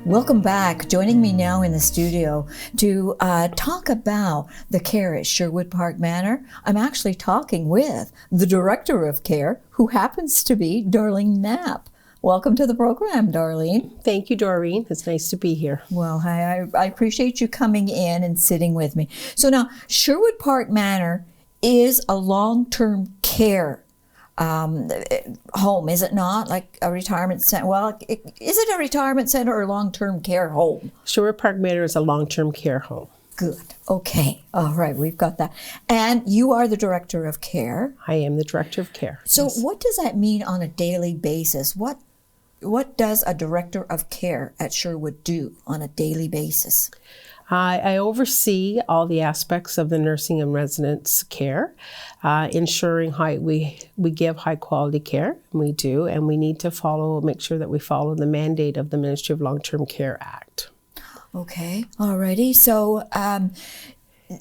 Welcome back. Joining me now in the studio to talk about the care at Sherwood Park Manor. I'm actually talking with the Director of Care, who happens to be Darlene Knapp. Welcome to the program, Darlene. Thank you, Doreen. It's nice to be here. Well, hi, I appreciate you coming in and sitting with me. So now, Sherwood Park Manor is a long-term care home, is it not? Like a retirement center? Well, is it a retirement center or a long-term care home? Sherwood Park Manor is a long-term care home. Good. Okay. All right. We've got that. And you are the Director of Care. I am the Director of Care. So What does that mean on a daily basis? What does a Director of Care at Sherwood do on a daily basis? I oversee all the aspects of the nursing and residence care, ensuring we give high quality care. We do, and we need to make sure that we follow the mandate of the Ministry of Long-Term Care Act. Okay, alrighty. So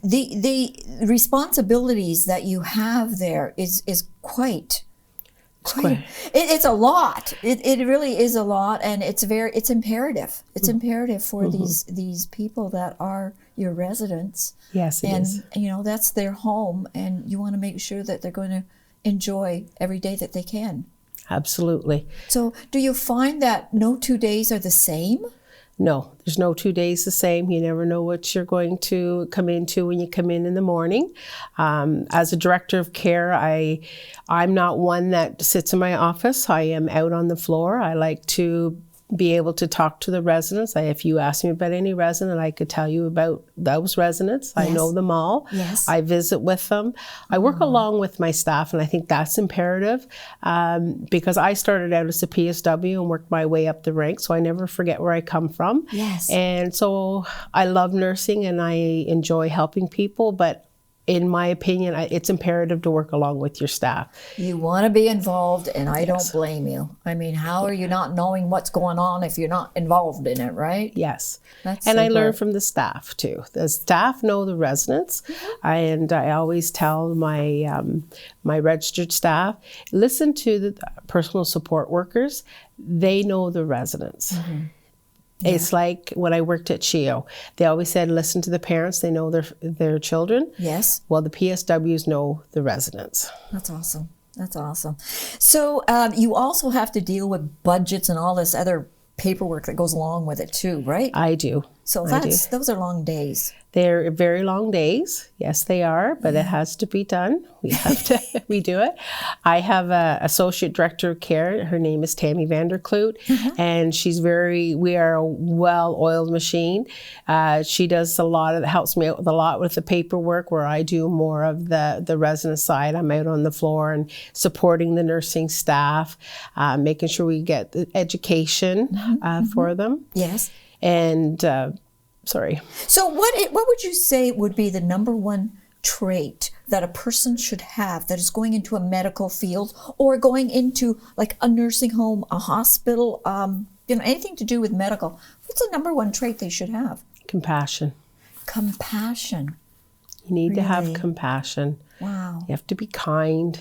the responsibilities that you have there is quite. It's a lot. It really is a lot, and it's imperative. It's imperative for these people that are your residents. Yes, it is. And you know, that's their home, and you want to make sure that they're going to enjoy every day that they can. Absolutely. So, do you find that no 2 days are the same? No, there's no 2 days the same. You never know what you're going to come into when you come in the morning. As a Director of Care, I'm not one that sits in my office. I am out on the floor. I like to be able to talk to the residents. If you ask me about any resident, I could tell you about those residents. Yes. I know them all. Yes. I visit with them. I work along with my staff, and I think that's imperative because I started out as a PSW and worked my way up the ranks, so I never forget where I come from. Yes. And so I love nursing and I enjoy helping people, but in my opinion, it's imperative to work along with your staff. You want to be involved, and I don't blame you. I mean, how are you not knowing what's going on if you're not involved in it, right? Yes. That's and super. I learn from the staff, too. The staff know the residents, and I always tell my registered staff, listen to the personal support workers. They know the residents. Yeah. It's like when I worked at CHEO. They always said, listen to the parents. They know their children. Yes. Well, the PSWs know the residents. That's awesome. That's awesome. So you also have to deal with budgets and all this other paperwork that goes along with it too, right? I do. So those are long days. They're very long days. Yes, they are, but it has to be done. We do it. I have an associate director of care. Her name is Tammy Vanderkloot, and we are a well-oiled machine. She does helps me out with a lot with the paperwork, where I do more of the resident side. I'm out on the floor and supporting the nursing staff, making sure we get the education for them. Yes. And sorry. So what would you say would be the number one trait that a person should have that is going into a medical field or going into like a nursing home, a hospital, anything to do with medical? What's the number one trait they should have? Compassion. Compassion. You need to have compassion. Wow. You have to be kind.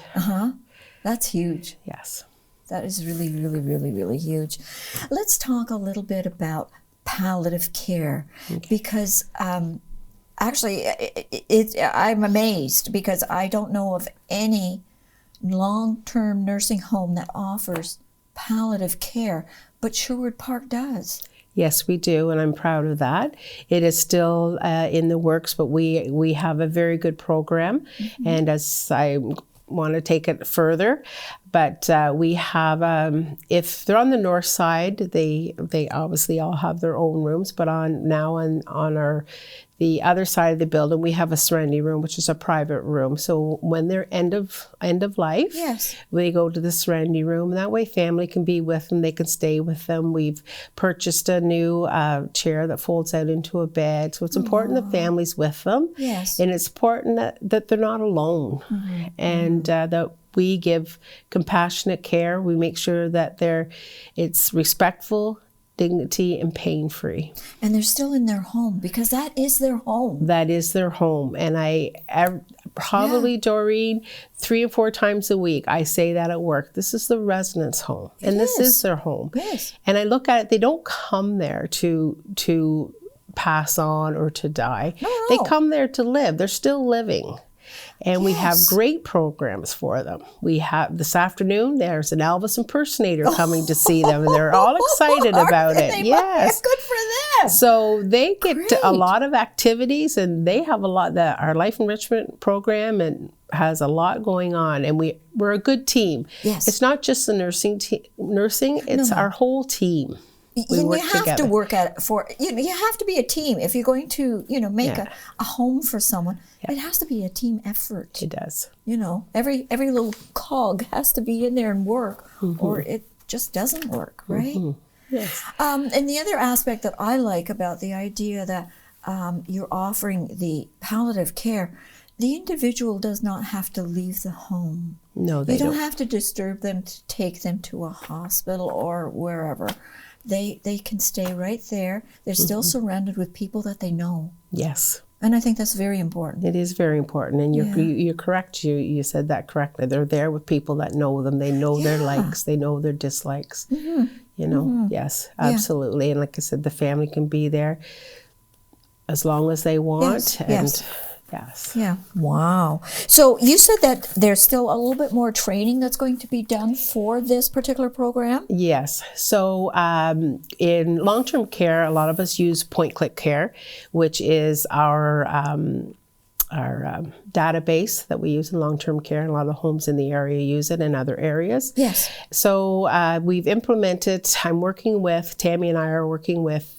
That's huge. Yes. That is really, really, really, really huge. Let's talk a little bit about palliative care, because actually I'm amazed because I don't know of any long-term nursing home that offers palliative care, but Sherwood Park does. Yes, we do, and I'm proud of that. It is still in the works, but we have a very good program, and as I want to take it further, but we have, if they're on the north side, they obviously all have their own rooms, but on the other side of the building, we have a serenity room, which is a private room. So when they're end of life, yes, they go to the serenity room, and that way family can be with them. They can stay with them. We've purchased a new chair that folds out into a bed. So it's important that families with them. Yes. And it's important that they're not alone, and that we give compassionate care. We make sure that it's respectful, dignity, and pain-free. And they're still in their home, because that is their home. That is their home. And probably, Doreen, 3 or 4 times a week. I say that at work. This is the residents' home, and this is their home. Yes. And I look at it, they don't come there to pass on or to die. No. They come there to live. They're still living. And we have Yes. great programs for them. We have this afternoon, there's an Elvis impersonator coming to see them, and they're all excited about it. Yes. Good for them. So they get a Great. lot of activities, and they have a lot that our life enrichment program and has a lot going on, and we're a good team. Yes. It's not just the nursing, it's our whole team. You have to work at it you have to be a team if you're going to make a home for someone. It has to be a team effort. It does. Every little cog has to be in there and work, or it just doesn't work, right? Yes. And the other aspect that I like about the idea that you're offering the palliative care, the individual does not have to leave the home. No, they You don't don't. have to disturb them to take them to a hospital or wherever. They can stay right there. They're still surrounded with people that they know. Yes. And I think that's very important. It is very important, and you're correct. You said that correctly. They're there with people that know them. They know their likes. They know their dislikes. Yes, absolutely. And like I said, the family can be there as long as they want. Yes. Yeah. Wow. So you said that there's still a little bit more training that's going to be done for this particular program? Yes. So in long-term care, a lot of us use point-click care, which is our database that we use in long-term care. A lot of the homes in the area use it, and other areas. Yes. So we've implemented, Tammy and I are working with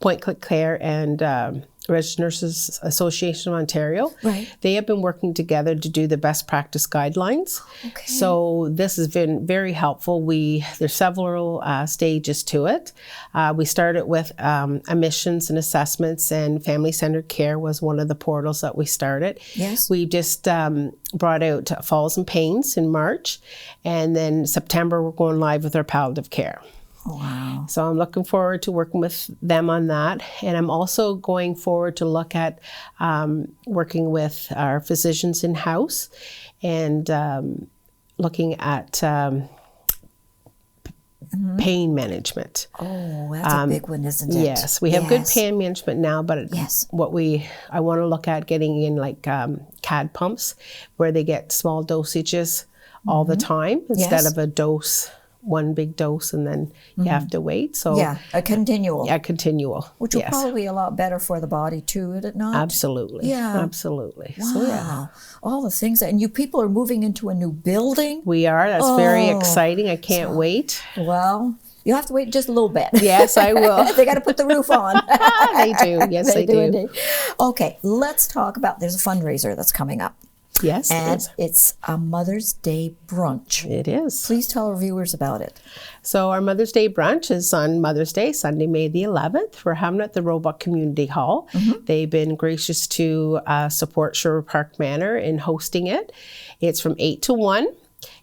point-click care and Registered Nurses Association of Ontario. Right. They have been working together to do the best practice guidelines. Okay. So this has been very helpful. There's several stages to it. We started with admissions and assessments, and family-centered care was one of the portals that we started. Yes. We just brought out Falls and Pains in March, and then September we're going live with our palliative care. Wow. So I'm looking forward to working with them on that. And I'm also going forward to look at working with our physicians in-house and looking at pain management. Oh, that's a big one, isn't it? Yes, we have good pain management now, but I want to look at getting in like CAD pumps where they get small dosages all the time instead of a dose, one big dose, and then you have to wait. So a continual. Yeah, continual. Which will probably be a lot better for the body too, would it not? Absolutely. Yeah. Absolutely. Wow. So, All the things and you people are moving into a new building. we are. That's very exciting. I can't wait. Well, you have to wait just a little bit. Yes, I will. They got to put the roof on. They do. Yes, they do. Indeed. Okay, let's talk about, there's a fundraiser that's coming up. Yes, And it's a Mother's Day brunch. it is. Please tell our viewers about it. So our Mother's Day brunch is on Mother's Day, Sunday, May the 11th. We're having it at the Roebuck Community Hall. They've been gracious to support Sherwood Park Manor in hosting it. It's from 8 to 1.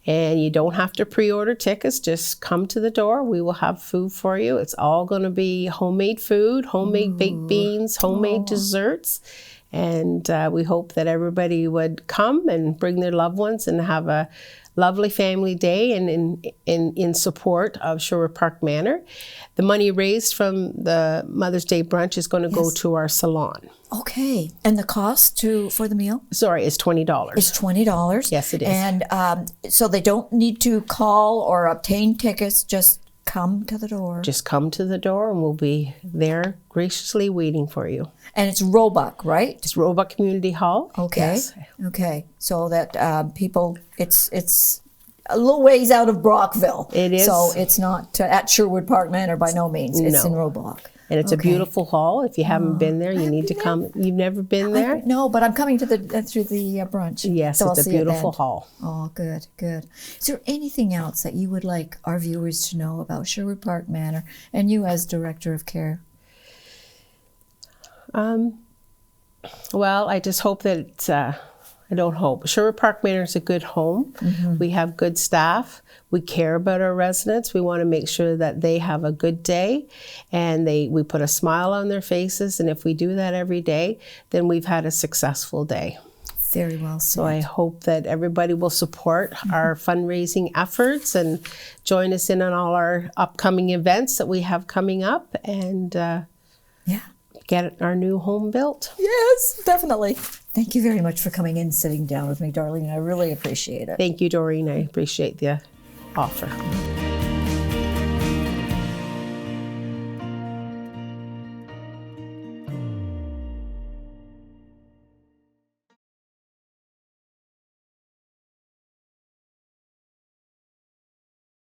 And you don't have to pre-order tickets. Just come to the door. We will have food for you. It's all going to be homemade food, homemade baked beans, homemade desserts. And we hope that everybody would come and bring their loved ones and have a lovely family day and in support of Sherwood Park Manor. The money raised from the Mother's Day brunch is going to go to our salon. Okay. And the cost for the meal? Sorry, it's $20. It's $20. Yes, it is. And so they don't need to call or obtain tickets, just come to the door. Just come to the door and we'll be there graciously waiting for you. And it's Roebuck, right? It's Roebuck Community Hall. Okay. Yes. Okay. So that people, it's a little ways out of Brockville. It is. So it's not at Sherwood Park Manor by no means. It's in Roebuck. And it's a beautiful hall. If you haven't been there, you need to come. You've never been there? No, but I'm coming to through the brunch. Yes, so it's a beautiful hall. Oh, good, good. Is there anything else that you would like our viewers to know about Sherwood Park Manor and you as Director of Care? Well, I just hope that it's, I don't hope. Sherwood Park Manor is a good home. We have good staff. We care about our residents. We want to make sure that they have a good day and we put a smile on their faces. And if we do that every day, then we've had a successful day. Very well said. So I hope that everybody will support our fundraising efforts and join us in on all our upcoming events that we have coming up, and get our new home built. Yes, definitely. Thank you very much for coming in, sitting down with me, Darlene. I really appreciate it. Thank you, Doreen. I appreciate the offer.